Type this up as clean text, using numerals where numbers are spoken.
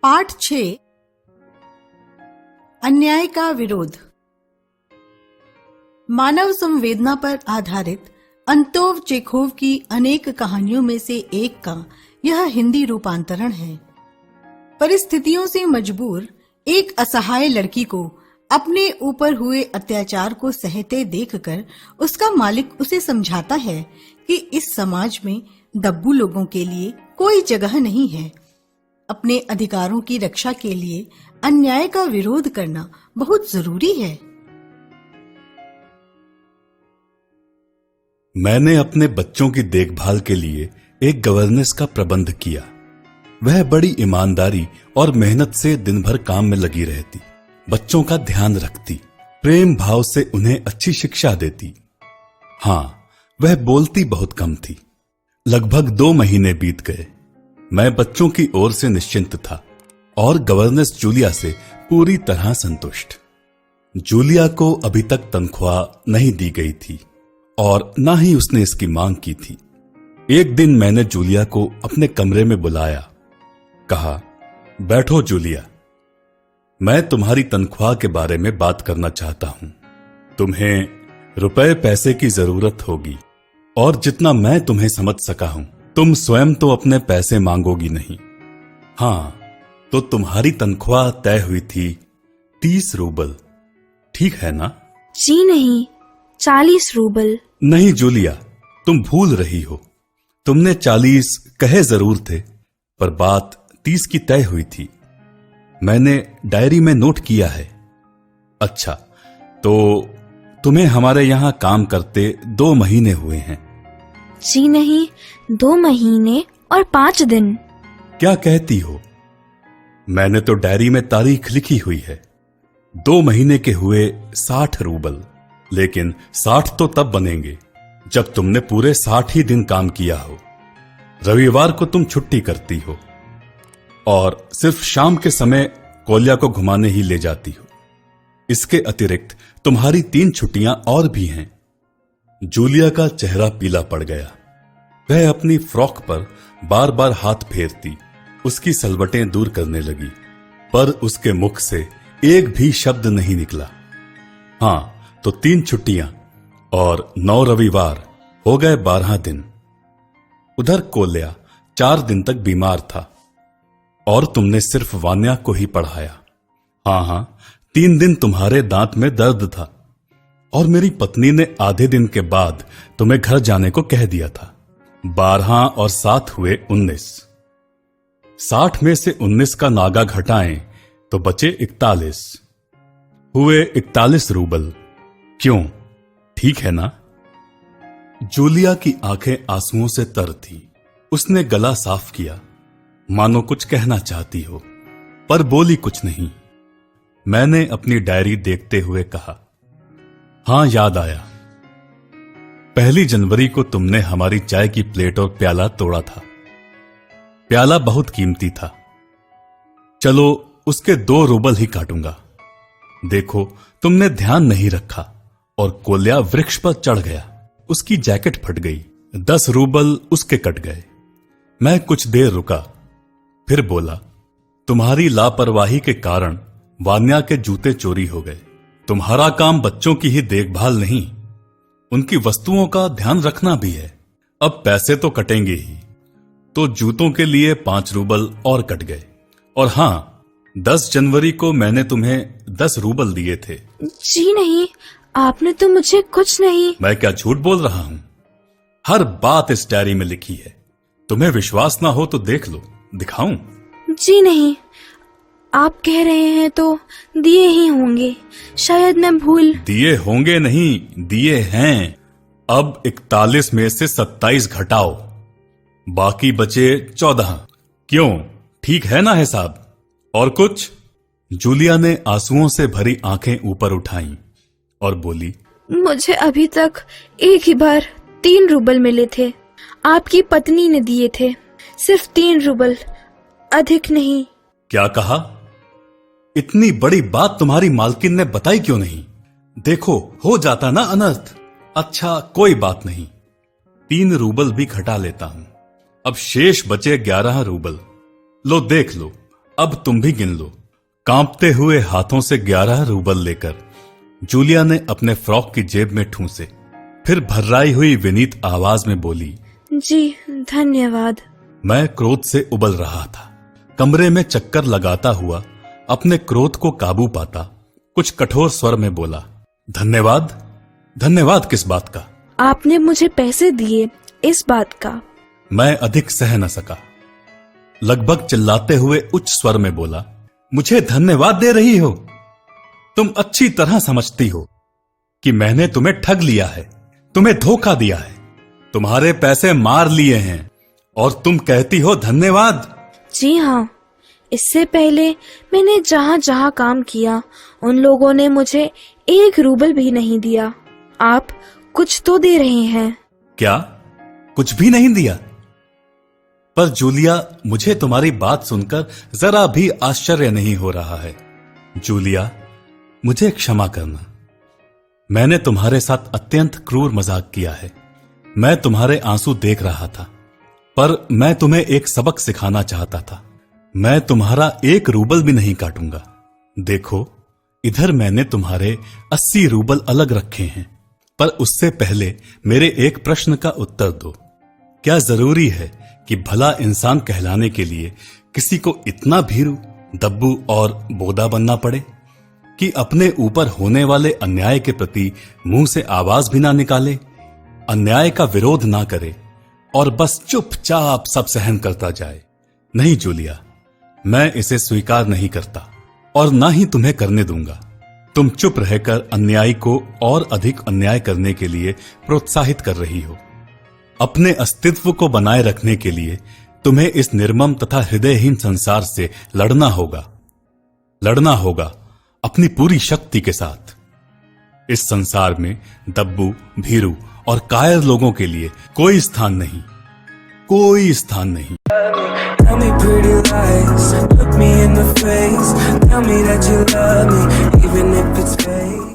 पाठ 6 अन्याय का विरोध। मानव संवेदना पर आधारित अंतोव चेखोव की अनेक कहानियों में से एक का यह हिंदी रूपांतरण है। परिस्थितियों से मजबूर एक असहाय लड़की को अपने ऊपर हुए अत्याचार को सहते देखकर उसका मालिक उसे समझाता है कि इस समाज में दब्बू लोगों के लिए कोई जगह नहीं है। अपने अधिकारों की रक्षा के लिए अन्याय का विरोध करना बहुत जरूरी है। मैंने अपने बच्चों की देखभाल के लिए एक गवर्नेंस का प्रबंध किया। वह बड़ी ईमानदारी और मेहनत से दिन भर काम में लगी रहती, बच्चों का ध्यान रखती, प्रेम भाव से उन्हें अच्छी शिक्षा देती। हाँ, वह बोलती बहुत कम थी। लगभग 2 महीने बीत गए। मैं बच्चों की ओर से निश्चिंत था और गवर्नेंस जूलिया से पूरी तरह संतुष्ट। जूलिया को अभी तक तनख्वाह नहीं दी गई थी और न ही उसने इसकी मांग की थी। एक दिन मैंने जूलिया को अपने कमरे में बुलाया। कहा, बैठो जूलिया, मैं तुम्हारी तनख्वाह के बारे में बात करना चाहता हूं। तुम्हें रुपए पैसे की जरूरत होगी और जितना मैं तुम्हें समझ सका हूं, तुम स्वयं तो अपने पैसे मांगोगी नहीं। हाँ, तो तुम्हारी तनख्वाह तय हुई थी 30 रूबल, ठीक है ना? जी नहीं, 40 रूबल। नहीं जूलिया, तुम भूल रही हो। तुमने 40 कहे जरूर थे, पर बात 30 की तय हुई थी। मैंने डायरी में नोट किया है। अच्छा, तो तुम्हें हमारे यहां काम करते 2 महीने हुए हैं। जी नहीं, 2 महीने और 5 दिन। क्या कहती हो? मैंने तो डायरी में तारीख लिखी हुई है। 2 महीने के हुए 60 रूबल, लेकिन 60 तो तब बनेंगे जब तुमने पूरे 60 ही दिन काम किया हो। रविवार को तुम छुट्टी करती हो और सिर्फ शाम के समय कोल्या को घुमाने ही ले जाती हो। इसके अतिरिक्त तुम्हारी 3 छुट्टियां और भी हैं। जूलिया का चेहरा पीला पड़ गया। वह अपनी फ्रॉक पर बार बार हाथ फेरती, उसकी सलवटें दूर करने लगी, पर उसके मुख से एक भी शब्द नहीं निकला। हाँ, तो 3 छुट्टियां और 9 रविवार हो गए 12 दिन। उधर कोल्या 4 दिन तक बीमार था और तुमने सिर्फ वान्या को ही पढ़ाया। हाँ, 3 दिन तुम्हारे दांत में दर्द था और मेरी पत्नी ने आधे दिन के बाद तुम्हें घर जाने को कह दिया था। 12 और 7 हुए 19। 60 में से 19 का नागा घटाएं तो बचे 41। हुए 41 रूबल। क्यों, ठीक है ना? जूलिया की आंखें आंसुओं से तर थी। उसने गला साफ किया, मानो कुछ कहना चाहती हो, पर बोली कुछ नहीं। मैंने अपनी डायरी देखते हुए कहा, हां, याद आया। 1 जनवरी को तुमने हमारी चाय की प्लेट और प्याला तोड़ा था। प्याला बहुत कीमती था। चलो, उसके 2 रूबल ही काटूंगा। देखो, तुमने ध्यान नहीं रखा और कोल्या वृक्ष पर चढ़ गया। उसकी जैकेट फट गई। 10 रूबल उसके कट गए। मैं कुछ देर रुका, फिर बोला, तुम्हारी लापरवाही के कारण वान्या के जूते चोरी हो गए। तुम्हारा काम बच्चों की ही देखभाल नहीं, उनकी वस्तुओं का ध्यान रखना भी है। अब पैसे तो कटेंगे ही, तो जूतों के लिए 5 रूबल और कट गए। और हां, 10 जनवरी को मैंने तुम्हें 10 रूबल दिए थे। जी नहीं, आपने तो मुझे कुछ नहीं। मैं क्या झूठ बोल रहा हूं? हर बात इस डायरी में लिखी है। तुम्हें विश्वास ना हो तो देख लो, दिखाऊं? जी नहीं, आप कह रहे हैं तो दिए ही होंगे। शायद मैं भूल। दिए होंगे नहीं, दिए हैं। अब 41 में से 27 घटाओ, बाकी बचे 14। क्यों, ठीक है ना हिसाब? और कुछ? जूलिया ने आंसुओं से भरी आंखें ऊपर उठाईं और बोली, मुझे अभी तक एक ही बार 3 रूबल मिले थे। आपकी पत्नी ने दिए थे, सिर्फ 3 रूबल, अधिक नहीं। क्या कहा? इतनी बड़ी बात तुम्हारी मालकिन ने बताई क्यों नहीं? देखो, हो जाता ना अनर्थ। अच्छा, कोई बात नहीं, 3 रूबल भी घटा लेता हूं। अब शेष बचे 11 रूबल। लो, देख लो, अब तुम भी गिन लो। कांपते हुए हाथों से 11 रूबल लेकर जूलिया ने अपने फ्रॉक की जेब में ठूंसे, फिर भर्राई हुई विनीत आवाज में बोली, जी धन्यवाद। मैं क्रोध से उबल रहा था। कमरे में चक्कर लगाता हुआ अपने क्रोध को काबू पाता कुछ कठोर स्वर में बोला, धन्यवाद? धन्यवाद किस बात का? आपने मुझे पैसे दिए, इस बात का। मैं अधिक सह न सका। लगभग चिल्लाते हुए उच्च स्वर में बोला, मुझे धन्यवाद दे रही हो? तुम अच्छी तरह समझती हो कि मैंने तुम्हें ठग लिया है, तुम्हें धोखा दिया है, तुम्हारे पैसे मार लिए हैं और तुम कहती हो धन्यवाद? जी हाँ, इससे पहले मैंने जहाँ जहाँ काम किया उन लोगों ने मुझे 1 रूबल भी नहीं दिया। आप कुछ तो दे रहे हैं। क्या कुछ भी नहीं दिया? पर जूलिया, मुझे तुम्हारी बात सुनकर जरा भी आश्चर्य नहीं हो रहा है। जूलिया, मुझे क्षमा करना। मैंने तुम्हारे साथ अत्यंत क्रूर मजाक किया है। मैं तुम्हारे आंसू देख रहा था, पर मैं तुम्हें एक सबक सिखाना चाहता था। मैं तुम्हारा 1 रूबल भी नहीं काटूंगा। देखो, इधर मैंने तुम्हारे 80 रूबल अलग रखे हैं, पर उससे पहले मेरे एक प्रश्न का उत्तर दो। क्या जरूरी है कि भला इंसान कहलाने के लिए किसी को इतना भीरू, दब्बू और बोदा बनना पड़े कि अपने ऊपर होने वाले अन्याय के प्रति मुंह से आवाज भी ना निकाले, अन्याय का विरोध ना करे और बस चुपचाप सब सहन करता जाए? नहीं जूलिया, मैं इसे स्वीकार नहीं करता और ना ही तुम्हें करने दूंगा। तुम चुप रहकर अन्यायी को और अधिक अन्याय करने के लिए प्रोत्साहित कर रही हो। अपने अस्तित्व को बनाए रखने के लिए तुम्हें इस निर्मम तथा हृदयहीन संसार से लड़ना होगा अपनी पूरी शक्ति के साथ। इस संसार में दब्बू, भीरू और कायर लोगों के लिए कोई स्थान नहीं, कोई स्थान नहीं। Tell me pretty lies, look me in the face, tell me that you love me, even if it's fake.